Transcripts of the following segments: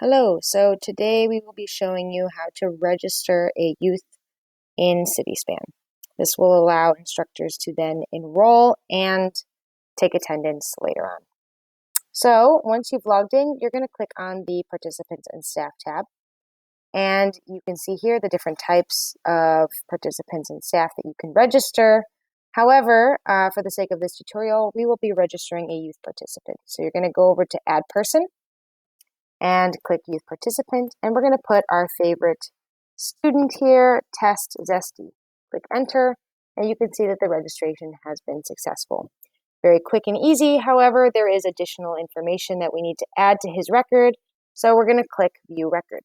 Hello, so today we will be showing you how to register a youth in Cityspan. This will allow instructors to then enroll and take attendance later on. So once you've logged in, you're going to click on the Participants and Staff tab. And you can see here the different types of participants and staff that you can register. However, for the sake of this tutorial, we will be registering a youth participant. So you're going to go over to Add Person and click Youth Participant, and we're going to put our favorite student here, Test Zesty. Click Enter, and you can see that the registration has been successful. Very quick and easy. However, there is additional information that we need to add to his record, so we're going to click View Record.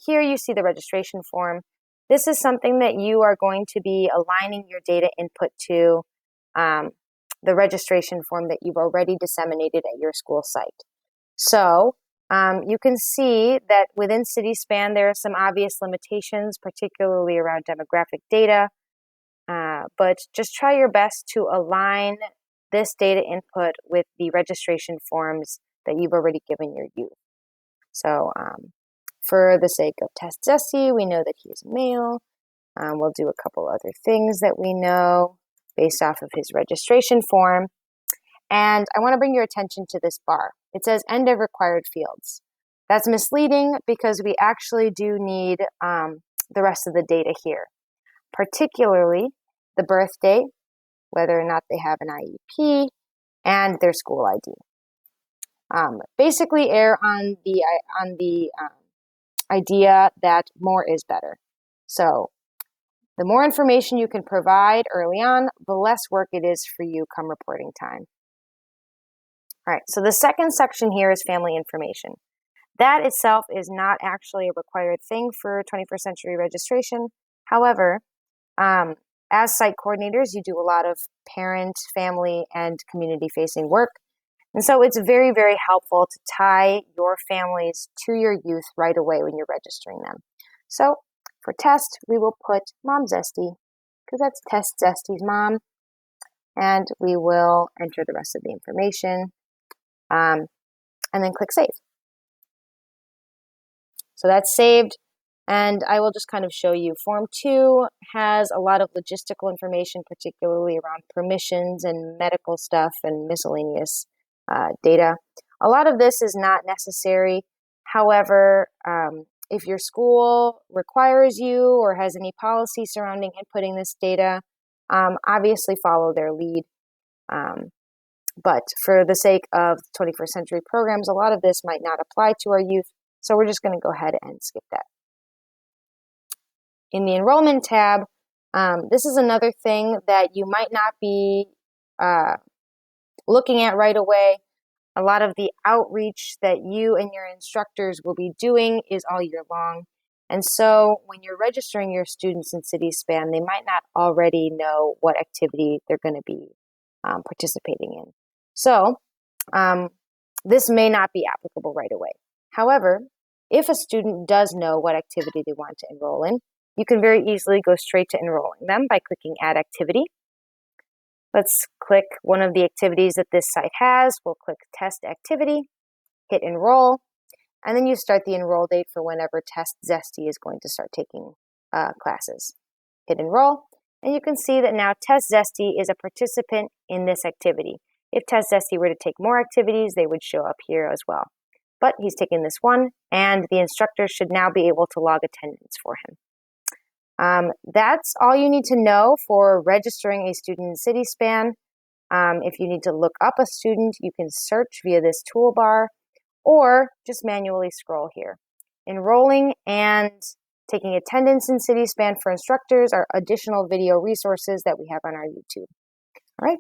Here you see the registration form. This is something that you are going to be aligning your data input to the registration form that you've already disseminated at your school site. So you can see that within Cityspan there are some obvious limitations, particularly around demographic data, but just try your best to align this data input with the registration forms that you've already given your youth. So for the sake of Test Zesty, we know that he is male. We'll do a couple other things that we know based off of his registration form. And I want to bring your attention to this bar. It says End of Required Fields. That's misleading because we actually do need the rest of the data here, particularly the birth date, whether or not they have an IEP, and their school ID. Basically err on the idea that more is better. So the more information you can provide early on, the less work it is for you come reporting time. All right, so the second section here is family information. That itself is not actually a required thing for 21st century registration. However, as site coordinators, you do a lot of parent, family, and community-facing work. And so it's very, very helpful to tie your families to your youth right away when you're registering them. So for test, we will put Mom Zesty, because that's Test Zesty's mom, and we will enter the rest of the information, and then click Save. So that's saved, and I will just kind of show you. Form 2 has a lot of logistical information, particularly around permissions and medical stuff and miscellaneous data. A lot of this is not necessary. However, if your school requires you or has any policy surrounding inputting this data, obviously follow their lead. But for the sake of 21st century programs, a lot of this might not apply to our youth, so we're just going to go ahead and skip that. In the Enrollment tab, this is another thing that you might not be looking at right away. A lot of the outreach that you and your instructors will be doing is all year long. And so when you're registering your students in Cityspan, they might not already know what activity they're going to be participating in. So this may not be applicable right away. However, if a student does know what activity they want to enroll in, you can very easily go straight to enrolling them by clicking Add Activity. Let's click one of the activities that this site has. We'll click Test Activity, hit Enroll, and then you start the enroll date for whenever Test Zesty is going to start taking classes. Hit Enroll, and you can see that now Test Zesty is a participant in this activity. If Test Zesty were to take more activities, they would show up here as well. But he's taking this one, and the instructor should now be able to log attendance for him. That's all you need to know for registering a student in Cityspan. If you need to look up a student, you can search via this toolbar or just manually scroll here. Enrolling and taking attendance in Cityspan for instructors are additional video resources that we have on our YouTube. All right,